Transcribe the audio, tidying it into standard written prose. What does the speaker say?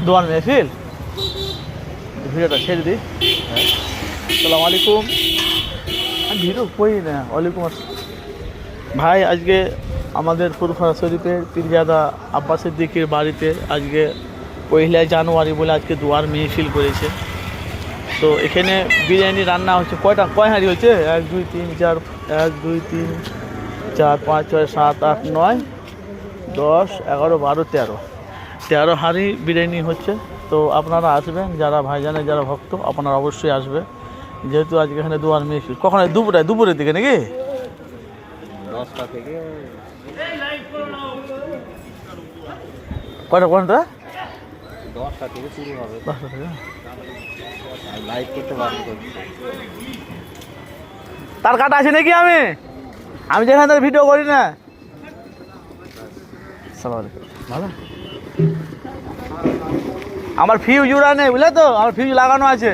দোয়ার মেহফিল, ভিডিওটা ছেড়ে দিই। আসসালামু আলাইকুম। আমি ভিডিও করি না। ওয়ালাইকুম আসসালাম। ভাই, আজকে আমাদের ফুরফুরা শরীফের পীরজাদা আব্বাস সিদ্দিকীর বাড়িতে আজকে 1 জানুয়ারি বলে আজকে দোয়ার মেহফিল করেছে। তো এখানে বিরিয়ানি রান্না হচ্ছে। কয় হাঁড়ি হচ্ছে? 1 2 3 4 1 2 3 4 5 6 7 8 9 10 11 12 13 হাঁড়ি বিরিয়ানি হচ্ছে। তো আপনারা আসবেন, যারা ভাইজানের যারা ভক্ত আপনারা অবশ্যই আসবে, যেহেতু আজকে এখানে দোয়ার মেহফিল। কখন? দুপুরের দিকে নাকি? 10টা থেকে কয়টা? 10টা থেকে শুরু হবে। 10টা থেকে লাইভ করতে বারণ করছে। তার কাটা আছে নাকি? আমি যেখানে ভিডিও করি না। আসসালামু আলাইকুম। ভালো, আমার ফিউজ উড়া নেই বুঝলে তো, আমার ফিউজ লাগানো আছে।